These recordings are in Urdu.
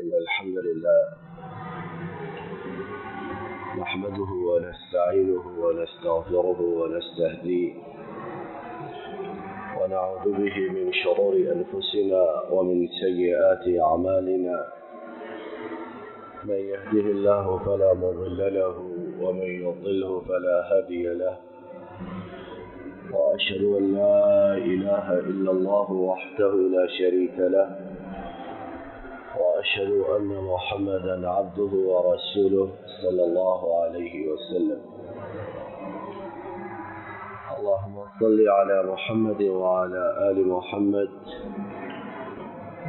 إن الحمد لله نحمده ونستعينه ونستغفره ونستهديه ونعوذ به من شرور أنفسنا ومن سيئات أعمالنا. من يهده الله فلا مضل له ومن يضلله فلا هادي له. وأشهد أن لا إله إلا الله وحده لا شريك له، وأشهد أن محمدا عبده ورسوله صلى الله عليه وسلم. اللهم صل على محمد وعلى آل محمد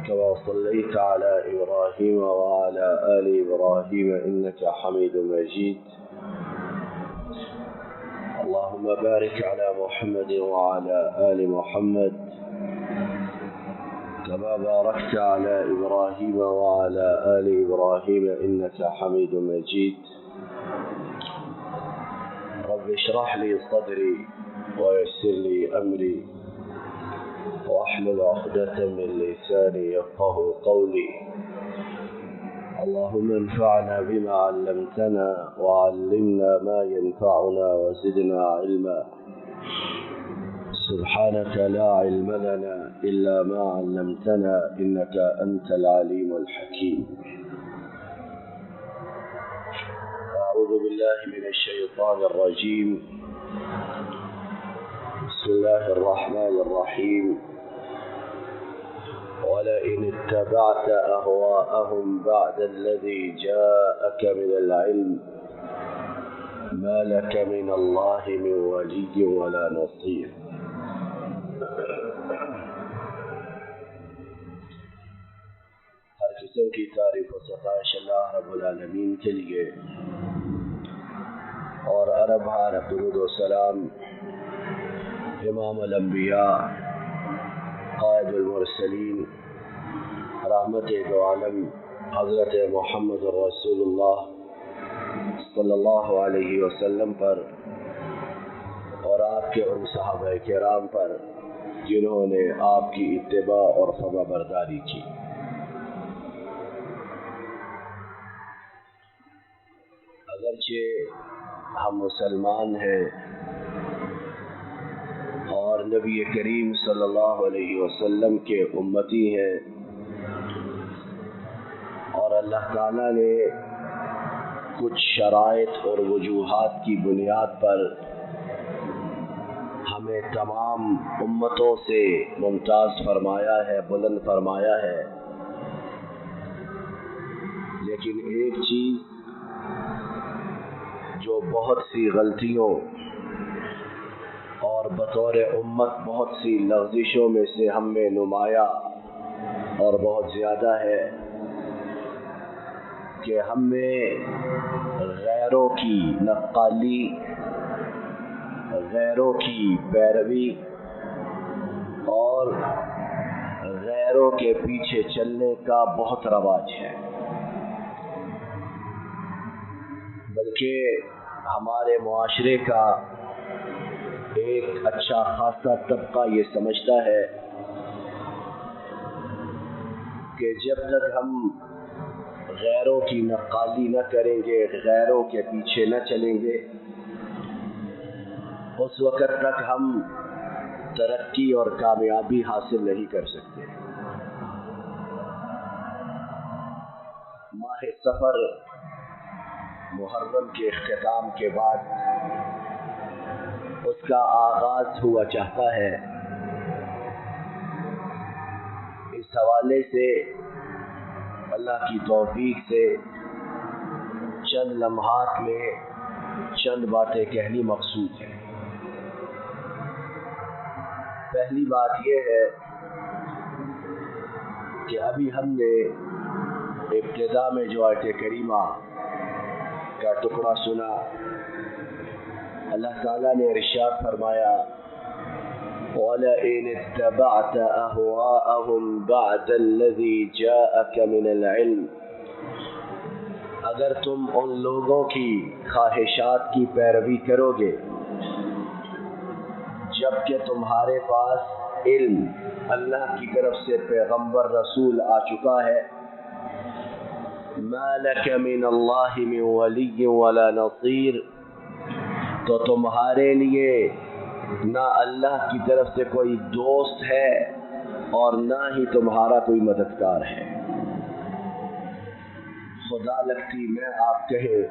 كما صليت على إبراهيم وعلى آل إبراهيم إنك حميد مجيد. اللهم بارك على محمد وعلى آل محمد كما باركت على إبراهيم وعلى آل إبراهيم إنك حميد مجيد. رب اشرح لي صدري ويسر لي أمري واحلل عقدة من لساني يفقه قولي. اللهم انفعنا بما علمتنا وعلمنا ما ينفعنا وزدنا علما. سبحانك لا علم لنا إلا ما علمتنا إنك أنت العليم الحكيم. أعوذ بالله من الشيطان الرجيم. بسم الله الرحمن الرحيم. ولئن اتبعت أهواءهم بعد الذي جاءك من العلم ما لك من الله من ولي ولا نصير. ہر قسم کی تعریف و ستائش اللہ رب العالمین کے لیے، اور ارب ہار درود و سلام امام الانبیاء قائد المرسلین رحمت دو عالم حضرت محمد رسول اللہ صلی اللہ علیہ وسلم پر، اور آپ کے ان صحابہ کرام پر جنہوں نے آپ کی اتباع اور فرما برداری کی. اگرچہ ہم مسلمان ہیں اور نبی کریم صلی اللہ علیہ وسلم کے امتی ہیں، اور اللہ تعالیٰ نے کچھ شرائط اور وجوہات کی بنیاد پر ہمیں تمام امتوں سے ممتاز فرمایا ہے، بلند فرمایا ہے، لیکن ایک چیز جو بہت سی غلطیوں اور بطور امت بہت سی لغزشوں میں سے ہم میں نمایاں اور بہت زیادہ ہے کہ ہم میں غیروں کی نقالی، غیروں کی پیروی اور غیروں کے پیچھے چلنے کا بہت رواج ہے. بلکہ ہمارے معاشرے کا ایک اچھا خاصا طبقہ یہ سمجھتا ہے کہ جب تک ہم غیروں کی نقالی نہ کریں گے، غیروں کے پیچھے نہ چلیں گے، اس وقت تک ہم ترقی اور کامیابی حاصل نہیں کر سکتے. ماہ سفر محرم کے اختتام کے بعد اس کا آغاز ہوا چاہتا ہے. اس حوالے سے اللہ کی توفیق سے چند لمحات میں چند باتیں کہنی مقصود ہے. پہلی بات یہ ہے کہ ابھی ہم نے ابتدا میں جو آیت کریمہ کا ٹکڑا سنا، اللہ تعالیٰ نے ارشاد فرمایا وَلَئِنِ اتَّبَعْتَ أَهْوَاءَهُمْ بَعْدَ الَّذِي جَاءَكَ مِنَ الْعِلْمِ، اگر تم ان لوگوں کی خواہشات کی پیروی کرو گے جبکہ تمہارے پاس علم اللہ کی طرف سے پیغمبر رسول آ چکا ہے، ما لک من اللہ من ولی ولا نصیر، تو تمہارے لیے نہ اللہ کی طرف سے کوئی دوست ہے اور نہ ہی تمہارا کوئی مددگار ہے۔ خدا لگتی میں آپ کہے،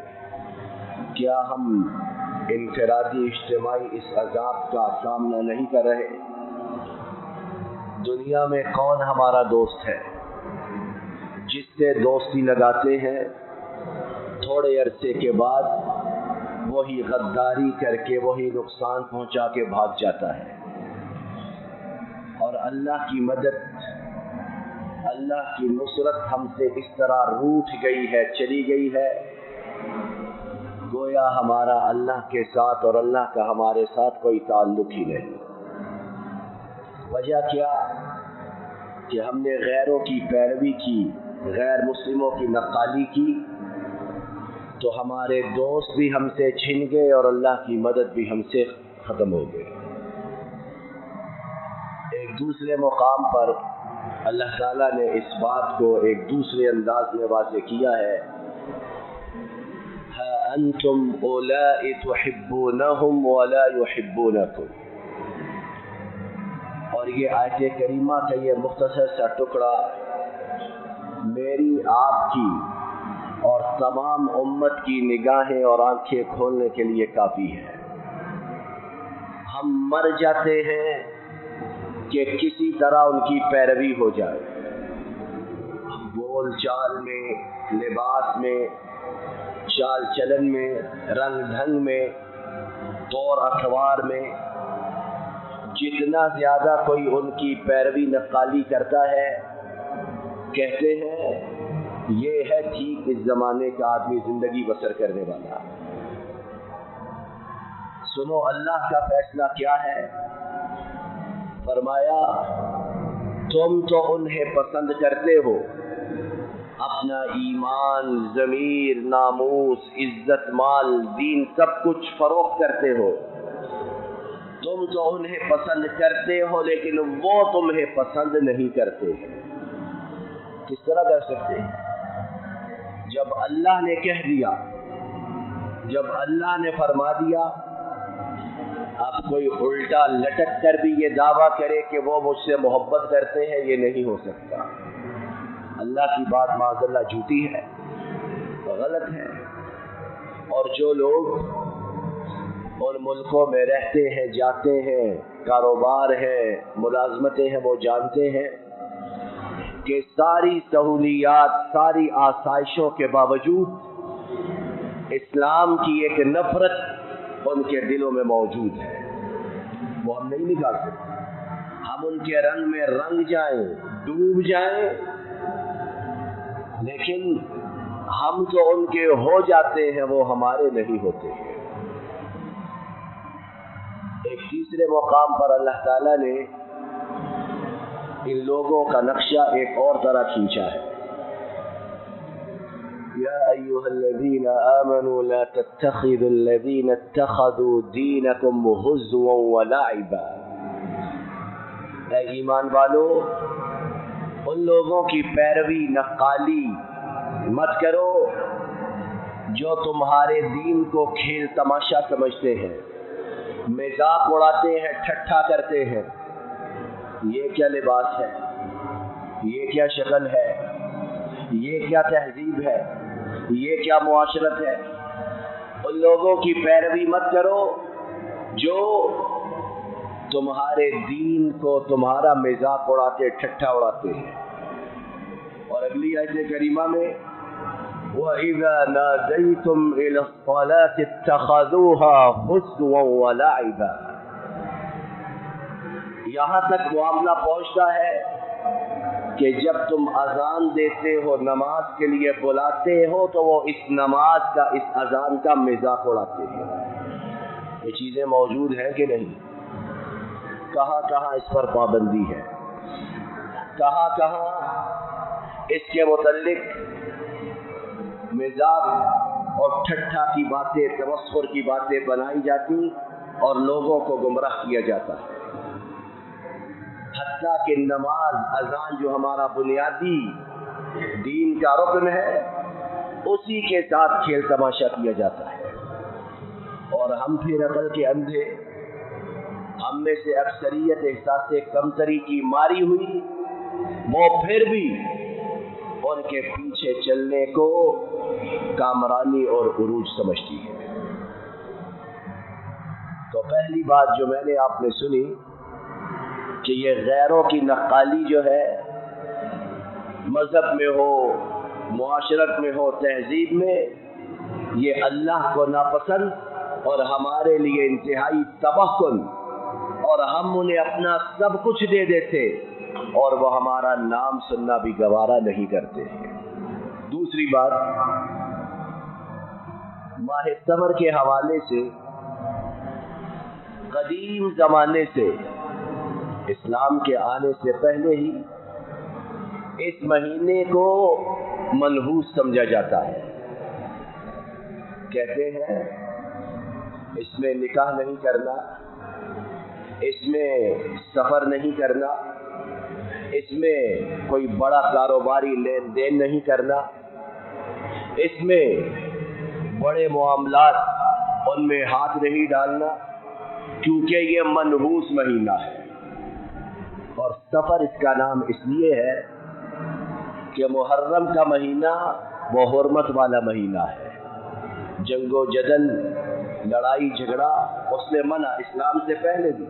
کیا ہم انفرادی اجتماعی اس عذاب کا سامنا نہیں کر رہے؟ دنیا میں کون ہمارا دوست ہے؟ جس سے دوستی لگاتے ہیں تھوڑے عرصے کے بعد وہی غداری کر کے وہی نقصان پہنچا کے بھاگ جاتا ہے۔ اور اللہ کی مدد، اللہ کی نصرت ہم سے اس طرح روٹھ گئی ہے، چلی گئی ہے، گویا ہمارا اللہ کے ساتھ اور اللہ کا ہمارے ساتھ کوئی تعلق ہی نہیں۔ وجہ کیا؟ کہ ہم نے غیروں کی پیروی کی، غیر مسلموں کی نقالی کی، تو ہمارے دوست بھی ہم سے چھن گئے اور اللہ کی مدد بھی ہم سے ختم ہو گئی۔ ایک دوسرے مقام پر اللہ تعالیٰ نے اس بات کو ایک دوسرے انداز میں واضح کیا ہے، ہَا أَنْتُمْ أُولَاءِ تُحِبُّونَهُمْ وَلَا يُحِبُّونَكُمْ۔ اور یہ آیت کریمہ کا یہ مختصر سا ٹکڑا میری، آپ کی اور تمام امت کی نگاہیں اور آنکھیں کھولنے کے لیے کافی ہے۔ ہم مر جاتے ہیں کہ کسی طرح ان کی پیروی ہو جائے، بول چال میں، لباس میں، چال چلن میں، رنگ ڈھنگ میں، طور اطوار میں، جتنا زیادہ کوئی ان کی پیروی نقالی کرتا ہے، کہتے ہیں یہ ہے ٹھیک اس زمانے کا آدمی زندگی بسر کرنے والا۔ سنو اللہ کا فیصلہ کیا ہے؟ فرمایا تم تو انہیں پسند کرتے ہو، اپنا ایمان، ضمیر، ناموس، عزت، مال، دین سب کچھ فروخت کرتے ہو، تم تو انہیں پسند کرتے ہو لیکن وہ تمہیں پسند نہیں کرتے۔ کس طرح کر سکتے ہیں؟ جب اللہ نے کہہ دیا، جب اللہ نے فرما دیا، اب کوئی الٹا لٹک کر بھی یہ دعویٰ کرے کہ وہ مجھ سے محبت کرتے ہیں، یہ نہیں ہو سکتا۔ اللہ کی بات معاذ اللہ جھوٹی ہے، غلط ہے۔ اور جو لوگ ان ملکوں میں رہتے ہیں، جاتے ہیں، کاروبار ہے، ملازمتیں ہیں، وہ جانتے ہیں کہ ساری سہولیات، ساری آسائشوں کے باوجود اسلام کی ایک نفرت ان کے دلوں میں موجود ہے، وہ ہم نہیں نکال سکتے۔ ہم ان کے رنگ میں رنگ جائیں، ڈوب جائیں، لیکن ہم تو ان کے ہو جاتے ہیں، وہ ہمارے نہیں ہوتے ہیں۔ ایک تیسرے مقام پر اللہ تعالیٰ نے ان لوگوں کا نقشہ ایک اور طرح کھینچا ہے۔ یا ایھا الذین آمنوا لا تتخذوا الذین اتخذوا دینکم ہزوا ولعبا۔ اے ایمان والو، ان لوگوں کی پیروی، نقالی مت کرو جو تمہارے دین کو کھیل تماشا سمجھتے ہیں، مذاق اڑاتے ہیں، ٹھٹھا کرتے ہیں۔ یہ کیا لباس ہے، یہ کیا شکل ہے، یہ کیا تہذیب ہے، یہ کیا معاشرت ہے۔ ان لوگوں کی پیروی مت کرو جو تمہارے دین کو، تمہارا مذاق اڑاتے، ٹھٹھا اڑاتے ہیں۔ اور اگلی آیت کریمہ میں وَإِذَا نَادَيْتُمْ إِلَى الصَّلَاةِ اتَّخَذُوهَا هُزُوًا وَلَعِبًا۔ یہاں تک معاملہ پہنچتا ہے کہ جب تم اذان دیتے ہو، نماز کے لیے بلاتے ہو، تو وہ اس نماز کا، اس اذان کا مذاق اڑاتے ہیں۔ یہ چیزیں موجود ہیں کہ نہیں؟ کہاں کہاں اس پر پابندی ہے، کہاں کہاں اس کے متعلق مذاق اور ٹھٹھا کی باتیں، تمسخر کی باتیں بنائی جاتی اور لوگوں کو گمراہ کیا جاتا ہے۔ حتیٰ کہ نماز، اذان جو ہمارا بنیادی دین کا رکن ہے، اسی کے ساتھ کھیل تماشا کیا جاتا ہے، اور ہم پھر عقل کے اندھے، ہم میں سے اکثریت احساس کمتری کی ماری ہوئی، وہ پھر بھی ان کے پیچھے چلنے کو کامرانی اور عروج سمجھتی ہے۔ تو پہلی بات جو میں نے آپ نے سنی کہ یہ غیروں کی نقالی جو ہے، مذہب میں ہو، معاشرت میں ہو، تہذیب میں، یہ اللہ کو ناپسند اور ہمارے لیے انتہائی تباہ کن، اور ہم انہیں اپنا سب کچھ دے دیتے اور وہ ہمارا نام سننا بھی گوارا نہیں کرتے۔ دوسری بات، ماہ صبر کے حوالے سے قدیم زمانے سے، اسلام کے آنے سے پہلے ہی اس مہینے کو منحوس سمجھا جاتا ہے۔ کہتے ہیں اس میں نکاح نہیں کرنا، اس میں سفر نہیں کرنا، اس میں کوئی بڑا کاروباری لین دین نہیں کرنا، اس میں بڑے معاملات ان میں ہاتھ نہیں ڈالنا، کیونکہ یہ منحوس مہینہ ہے۔ اور سفر اس کا نام اس لیے ہے کہ محرم کا مہینہ وہ حرمت والا مہینہ ہے، جنگ و جدل، لڑائی جھگڑا اس نے منع، اسلام سے پہلے بھی۔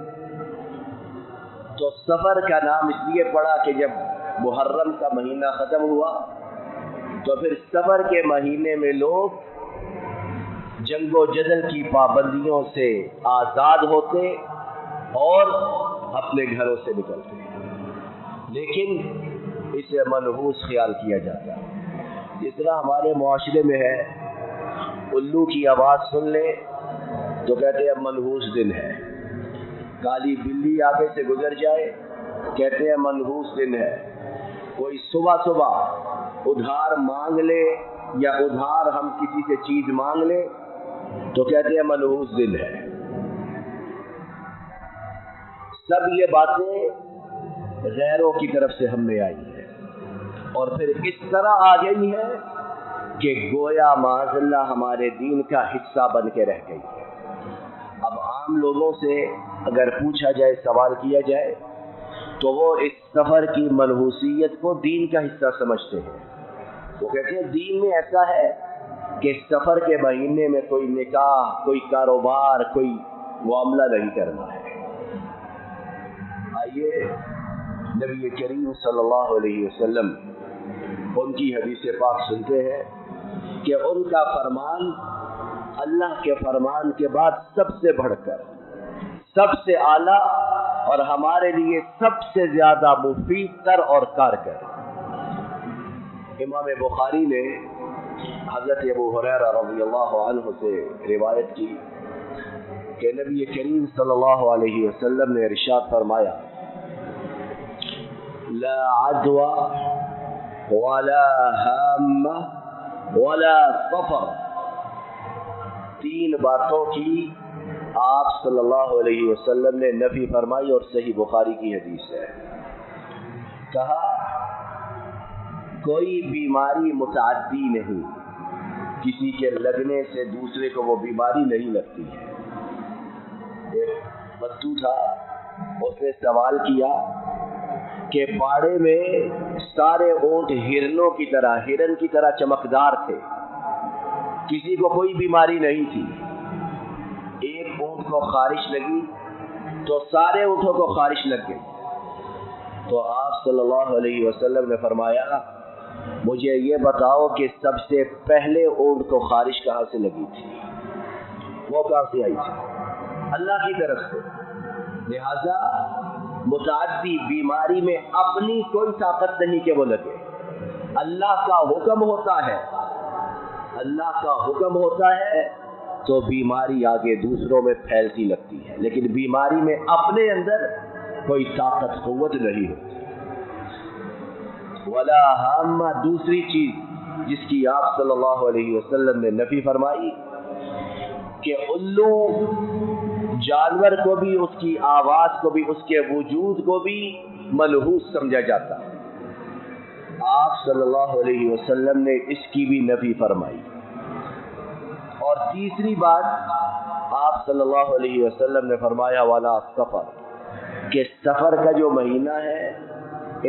تو سفر کا نام اس لیے پڑا کہ جب محرم کا مہینہ ختم ہوا تو پھر سفر کے مہینے میں لوگ جنگ و جدل کی پابندیوں سے آزاد ہوتے اور اپنے گھروں سے نکلتے، لیکن اسے منحوس خیال کیا جاتا ہے۔ جس طرح ہمارے معاشرے میں ہے، الو کی آواز سن لے تو کہتے ہیں منحوس دن ہے، کالی بلی آگے سے گزر جائے کہتے ہیں منحوس دن ہے، کوئی صبح صبح ادھار مانگ لے یا ادھار ہم کسی سے چیز مانگ لے تو کہتے ہیں منحوس دن ہے۔ سب یہ باتیں غیروں کی طرف سے ہم میں آئی ہیں، اور پھر اس طرح آ گئی ہے کہ گویا معاذ اللہ ہمارے دین کا حصہ بن کے رہ گئی ہے۔ اب عام لوگوں سے اگر پوچھا جائے، سوال کیا جائے، تو وہ اس سفر کی منحوسیت کو دین کا حصہ سمجھتے ہیں۔ وہ کہتے ہیں دین میں ایسا ہے کہ سفر کے مہینے میں کوئی نکاح، کوئی کاروبار، کوئی معاملہ نہیں کرنا ہے۔ آئیے نبی کریم صلی اللہ علیہ وسلم ان کی حدیث پاک سنتے ہیں کہ ان کا فرمان اللہ کے فرمان کے بعد سب سے بڑھ کر، سب سے اعلیٰ اور ہمارے لیے سب سے زیادہ مفید تر اور کارگر۔ امام بخاری نے حضرت ابو ہریرہ رضی اللہ عنہ سے روایت کی کہ نبی کریم صلی اللہ علیہ وسلم نے ارشاد فرمایا، لا عدوى ولا ہامہ ولا سفر۔ تین باتوں کی آپ صلی اللہ علیہ وسلم نے نفی فرمائی، اور صحیح بخاری کی حدیث ہے۔ کہا کوئی بیماری متعدی نہیں، کسی کے لگنے سے دوسرے کو وہ بیماری نہیں لگتی ہے۔ ایک بدو تھا، اس نے سوال کیا کہ باڑے میں سارے اونٹ ہرنوں کی طرح، ہرن کی طرح چمکدار تھے، کسی کو کوئی بیماری نہیں تھی، ایک اونٹ کو خارش لگی تو سارے اونٹوں کو خارش لگ گئی۔ تو آپ صلی اللہ علیہ وسلم نے فرمایا، مجھے یہ بتاؤ کہ سب سے پہلے اونٹ کو خارش کہاں سے لگی تھی؟ وہ کہاں سے آئی تھی؟ اللہ کی طرف سے۔ لہذا متعدی بیماری میں اپنی کوئی طاقت نہیں کہ وہ لگے، اللہ کا حکم ہوتا ہے، اللہ کا حکم ہوتا ہے تو بیماری آگے دوسروں میں پھیلتی لگتی ہے، لیکن بیماری میں اپنے اندر کوئی طاقت قوت نہیں ہوتی۔ ولا ہامہ، دوسری چیز جس کی آپ صلی اللہ علیہ وسلم نے نفی فرمائی کہ الو جانور کو بھی، اس کی آواز کو بھی، اس کے وجود کو بھی منحوس سمجھا جاتا ہے۔ آپ صلی اللہ علیہ وسلم نے اس کی بھی نفی فرمائی. اور تیسری بات آپ صلی اللہ علیہ وسلم نے فرمایا والا سفر، کہ سفر کا جو مہینہ ہے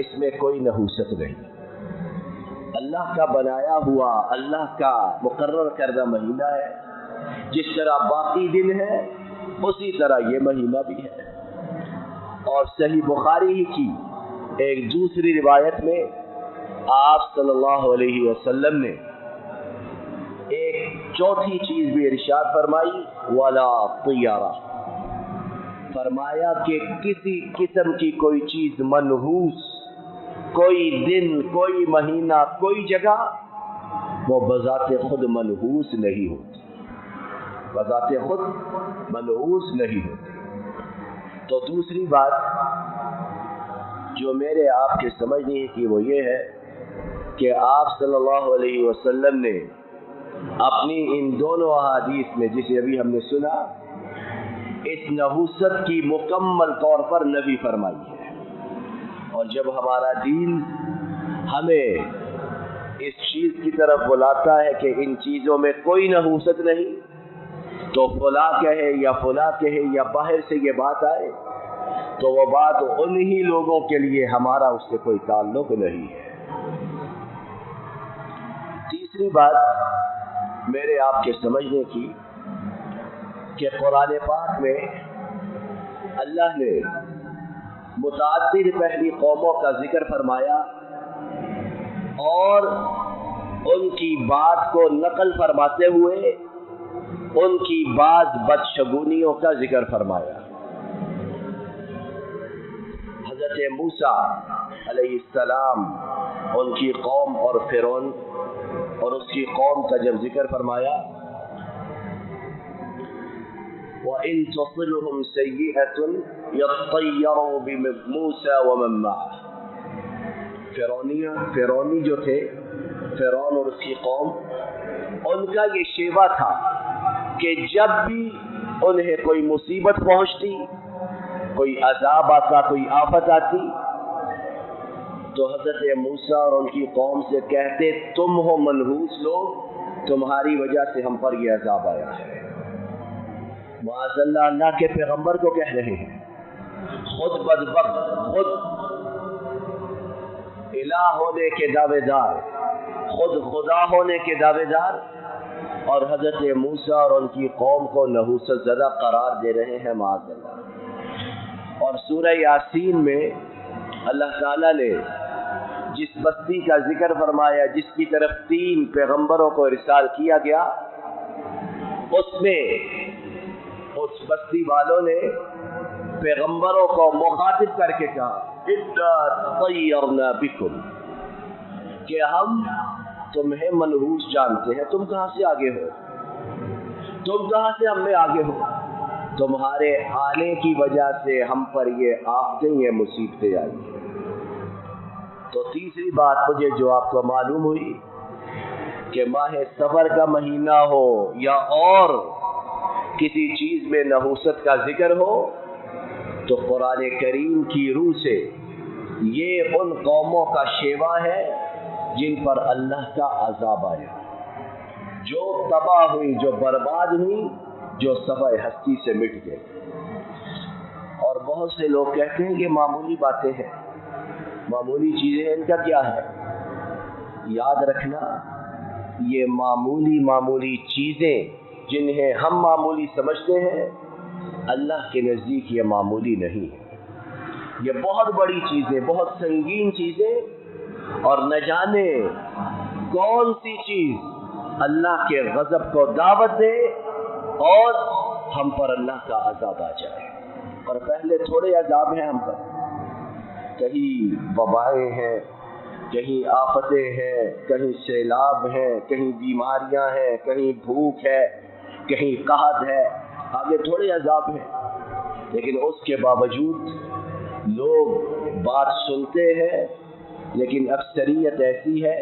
اس میں کوئی نحوست نہیں. اللہ کا بنایا ہوا، اللہ کا مقرر کردہ مہینہ ہے. جس طرح باقی دن ہے اسی طرح یہ مہینہ بھی ہے. اور صحیح بخاری کی ایک دوسری روایت میں آپ صلی اللہ علیہ وسلم نے ایک چوتھی چیز بھی ارشاد فرمائی، ولا طیارہ. فرمایا کہ کسی قسم کی کوئی چیز منحوس، کوئی دن، کوئی مہینہ، کوئی جگہ، وہ بذات خود منحوس نہیں ہوتی، بذات خود منحوس نہیں ہوتی. تو دوسری بات جو میرے آپ کے سمجھنے کی وہ یہ ہے کہ آپ صلی اللہ علیہ وسلم نے اپنی ان دونوں احادیث میں، جسے ابھی ہم نے سنا، اس نحوست کی مکمل طور پر نفی فرمائی ہے. اور جب ہمارا دین ہمیں اس چیز کی طرف بلاتا ہے کہ ان چیزوں میں کوئی نحوست نہیں، تو فلاں کہے یا فلاں کہے یا باہر سے یہ بات آئے تو وہ بات انہی لوگوں کے لیے، ہمارا اس سے کوئی تعلق نہیں ہے. تیسری بات میرے آپ کے سمجھنے کی کہ قرآن پاک میں اللہ نے متعدد پہلی قوموں کا ذکر فرمایا اور ان کی بات کو نقل فرماتے ہوئے ان کی بعض بدشگونیوں کا ذکر فرمایا. حضرت موسیٰ علیہ السلام، ان کی قوم اور فرعون اور اس کی قوم کا جب ذکر فرمایا، وَإِن تُصِبْهُمْ سَيِّئَةٌ يَطَّيَّرُوا بِمُوسَىٰ وَمَن مَّعَهُ. فرعونی جو تھے، فرعون اور اس کی قوم، ان کا یہ شیوا تھا کہ جب بھی انہیں کوئی مصیبت پہنچتی، کوئی عذاب آتا، کوئی آفت آتی، تو حضرت موسیٰ اور ان کی قوم سے کہتے، تم ہو منحوس لوگ، تمہاری وجہ سے ہم پر یہ عذاب آیا ہے. معاذ اللہ اللہ کے پیغمبر کو کہہ رہے ہیں، خود بدبخت، خود الہ ہونے کے دعوے دار، خود خدا ہونے کے دعوے دار، اور حضرت موسیٰ اور ان کی قوم کو نحوست زدہ قرار دے رہے ہیں، معاذ اللہ. اور سورہ یاسین میں اللہ تعالیٰ نے جس بستی کا ذکر فرمایا، جس کی طرف 3 پیغمبروں کو ارسال کیا گیا، اس میں اس بستی والوں نے پیغمبروں کو مخاطب کر کے کہا، اِنَّا طَيَّرْنَا بِكُمْ، کہ ہم تمہیں منحوس جانتے ہیں، تم کہاں سے آگے ہو، تم کہاں سے ہم میں آگے ہو، تمہارے آنے کی وجہ سے ہم پر یہ آفتیں، یہ مصیبتیں آئی. تو تیسری بات مجھے جو آپ کو معلوم ہوئی کہ ماہ سفر کا مہینہ ہو یا اور کسی چیز میں نحوست کا ذکر ہو، تو قرآن کریم کی روح سے یہ ان قوموں کا شیوا ہے جن پر اللہ کا عذاب آیا، جو تباہ ہوئی، جو برباد ہوئی، جو صفحہ ہستی سے مٹ گئے. اور بہت سے لوگ کہتے ہیں کہ معمولی باتیں ہیں، معمولی چیزیں، ان کا کیا ہے؟ یاد رکھنا، یہ معمولی چیزیں جنہیں ہم معمولی سمجھتے ہیں، اللہ کے نزدیک یہ معمولی نہیں ہے. یہ بہت بڑی چیزیں، بہت سنگین چیزیں، اور نہ جانے کون سی چیز اللہ کے غضب کو دعوت دے اور ہم پر اللہ کا عذاب آ جائے. اور پہلے تھوڑے عذاب ہیں ہم پر، کہیں وبائیں ہیں، کہیں آفتیں ہیں، کہیں سیلاب ہیں، کہیں بیماریاں ہیں، کہیں بھوک ہے، کہیں قحط ہے، آگے تھوڑے عذاب ہیں. لیکن اس کے باوجود لوگ بات سنتے ہیں، لیکن اکثریت ایسی ہے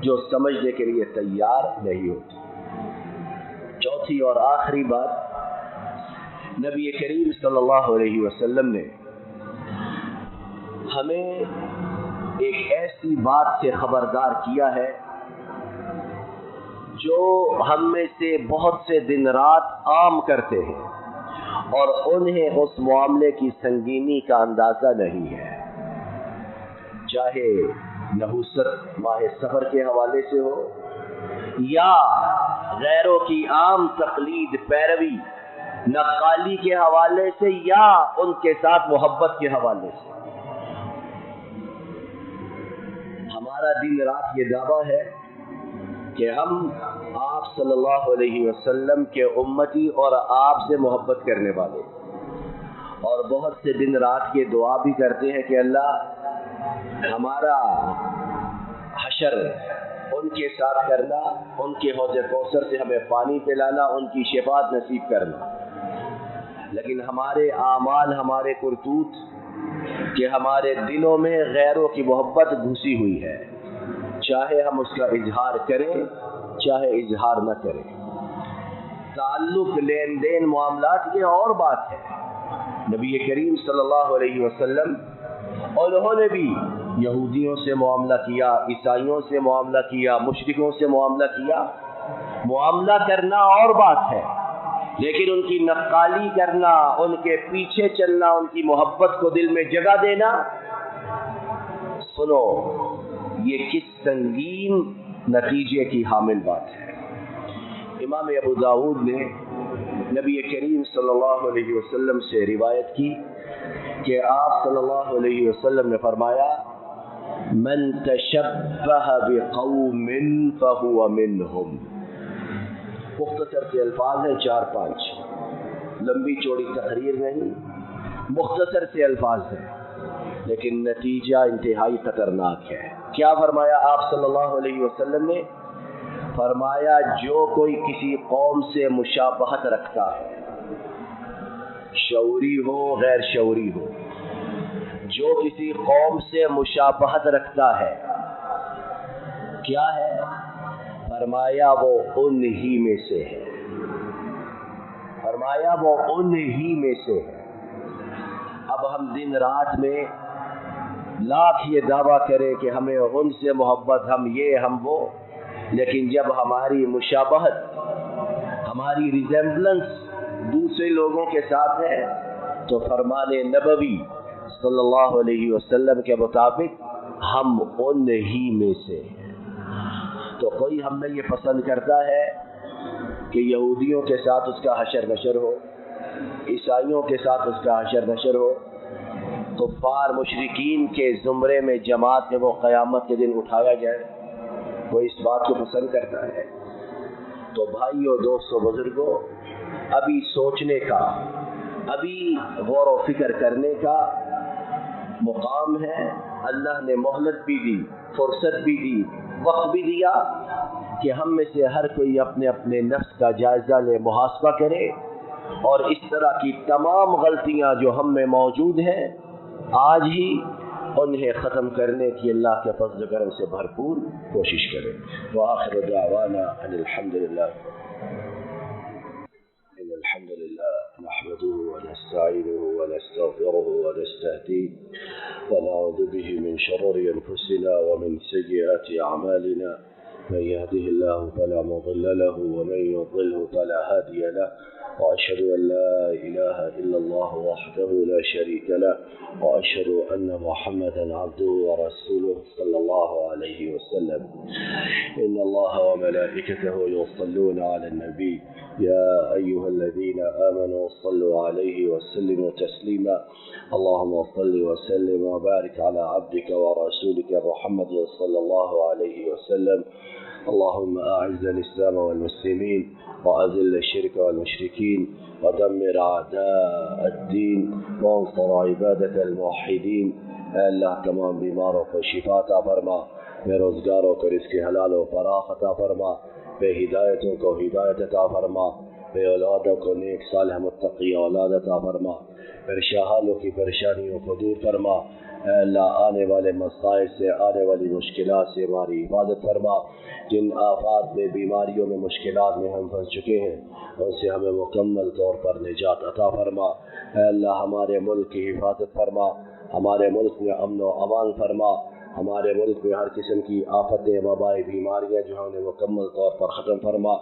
جو سمجھنے کے لیے تیار نہیں ہوتی. چوتھی اور آخری بات، نبی کریم صلی اللہ علیہ وسلم نے ہمیں ایک ایسی بات سے خبردار کیا ہے جو ہم میں سے بہت سے دن رات عام کرتے ہیں اور انہیں اس معاملے کی سنگینی کا اندازہ نہیں ہے، چاہے نحوست ماہ سفر کے حوالے سے ہو یا غیروں کی عام تقلید پیروی نقالی کے حوالے سے یا ان کے ساتھ محبت کے حوالے سے۔ ہمارا دن رات یہ دعویٰ ہے کہ ہم آپ صلی اللہ علیہ وسلم کے امتی اور آپ سے محبت کرنے والے، اور بہت سے دن رات یہ دعا بھی کرتے ہیں کہ اللہ ہمارا حشر ان کے ساتھ کرنا، ان کے حوض کوثر سے ہمیں پانی پلانا، ان کی شفاعت نصیب کرنا۔ لیکن ہمارے اعمال، ہمارے کرتوت کہ ہمارے دلوں میں غیروں کی محبت گھسی ہوئی ہے، چاہے ہم اس کا اظہار کریں چاہے اظہار نہ کریں۔ تعلق، لین دین، معاملات یہ اور بات ہے۔ نبی کریم صلی اللہ علیہ وسلم انہوں نے بھی یہودیوں سے معاملہ کیا، عیسائیوں سے معاملہ کیا، مشرکوں سے معاملہ کیا۔ معاملہ کرنا اور بات ہے، لیکن ان کی نقالی کرنا، ان کے پیچھے چلنا، ان کی محبت کو دل میں جگہ دینا، سنو یہ کس سنگین نتیجے کی حامل بات ہے۔ امام ابو داؤد نے نبی کریم صلی اللہ علیہ وسلم سے روایت کی کہ آپ صلی اللہ علیہ وسلم نے فرمایا من تشبہ بقوم فہو منہم۔ مختصر سے الفاظ ہیں، 4-5، لمبی چوڑی تقریر نہیں، مختصر سے الفاظ ہیں، لیکن نتیجہ انتہائی خطرناک ہے۔ کیا فرمایا آپ صلی اللہ علیہ وسلم نے؟ فرمایا جو کوئی کسی قوم سے مشابہت رکھتا ہے، شعوری ہو غیر شعوری ہو، جو کسی قوم سے مشابہت رکھتا ہے، کیا ہے؟ فرمایا وہ ان ہی میں سے ہے، فرمایا وہ ان ہی میں سے ہے۔ اب ہم دن رات میں لاکھ یہ دعویٰ کریں کہ ہمیں ان سے محبت، ہم یہ ہم وہ، لیکن جب ہماری مشابہت، ہماری ریزمبلنس دوسرے لوگوں کے ساتھ ہے تو فرمان نبوی صلی اللہ علیہ وسلم کے مطابق ہم ان ہی میں سے ہیں۔ تو کوئی ہم میں یہ پسند کرتا ہے کہ یہودیوں کے ساتھ اس کا حشر نشر ہو، عیسائیوں کے ساتھ اس کا حشر نشر ہو، کفار مشرکین کے زمرے میں جماعت میں وہ قیامت کے دن اٹھایا جائے، وہ اس بات کو پسند کرتا ہے؟ تو بھائیو، دوستو، بزرگوں، ابھی سوچنے کا، ابھی غور و فکر کرنے کا مقام ہے۔ اللہ نے مہلت بھی دی، فرصت بھی دی، وقت بھی دیا کہ ہم میں سے ہر کوئی اپنے اپنے نفس کا جائزہ لے، محاسبہ کرے، اور اس طرح کی تمام غلطیاں جو ہم میں موجود ہیں آج ہی انہیں ختم کرنے کی اللہ کے فضل و کرم سے بھرپور کوشش کریں۔ وآخر دعوانا ان الحمد للہ نحمده ونستعینه ونستغفره ونستهديه ونعوذ به من شرور انفسنا ومن سيئات اعمالنا، من يهده الله فلا مضل له ومن يضلل فلا هادي له، وأشهد أن لا إله إلا الله وحده لا شريك له، وأشهد أن محمدا عبده ورسوله صلى الله عليه وسلم. إن الله وملائكته يصلون على النبي يا أيها الذين آمنوا صلوا عليه وسلموا تسليما. اللهم صل وسلم وبارك على عبدك ورسولك محمد صلى الله عليه وسلم. اللهم أعز الإسلام والمسلمين وأذل الشرك والمشركين ودمر أعداء الدين وانصر عبادك الموحدين. اے اللہ تمام بیماروں کو شفا عطا فرما، بے روزگاروں کو رزق حلال و فراخ عطا فرما، بے ہدایتوں کو ہدایت عطا فرما، بے اولادوں کو نیک صالح متقی اولاد عطا فرما، پریشانوں کی پریشانیوں کو دور فرما۔ اے اللہ آنے والے مسائل سے، آنے والی مشکلات سے ہماری حفاظت فرما۔ جن آفات میں، بیماریوں میں، مشکلات میں ہم پھنس چکے ہیں ان سے ہمیں مکمل طور پر نجات عطا فرما۔ اے اللہ ہمارے ملک کی حفاظت فرما، ہمارے ملک میں امن و امان فرما، ہمارے ملک میں ہر قسم کی آفتیں وبائیں بیماریاں جو ہیں انہیں مکمل طور پر ختم فرما،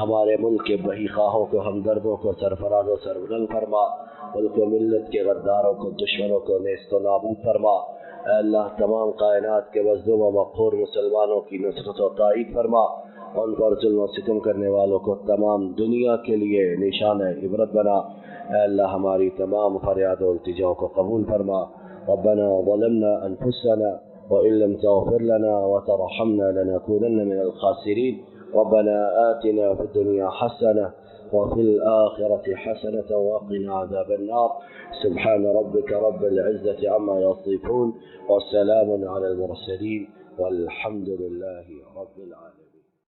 ہمارے ملک کے بہی خواہوں کو ہمدردوں کو سرفراز و سربلند فرما، ملک و ملت کے غداروں کو دشمنوں کو نیست و نابود فرما۔ اے اللہ تمام کائنات کے مظلوم و مقہور مسلمانوں کی نصرت و تائید فرما، ان پر ظلم و ستم کرنے والوں کو تمام دنیا کے لیے نشان عبرت بنا۔ اے اللہ ہماری تمام فریاد و التجاؤں کو قبول فرما۔ ربنا ظلمنا انفسنا وإن لم تغفر لنا وترحمنا لنكونن من الخاسرين ربنا آتنا في الدنيا حسنة وفي الآخرة حسنة وقنا عذاب النار سبحان ربك رب العزة عما يصفون وسلام على المرسلين والحمد لله رب العالمين.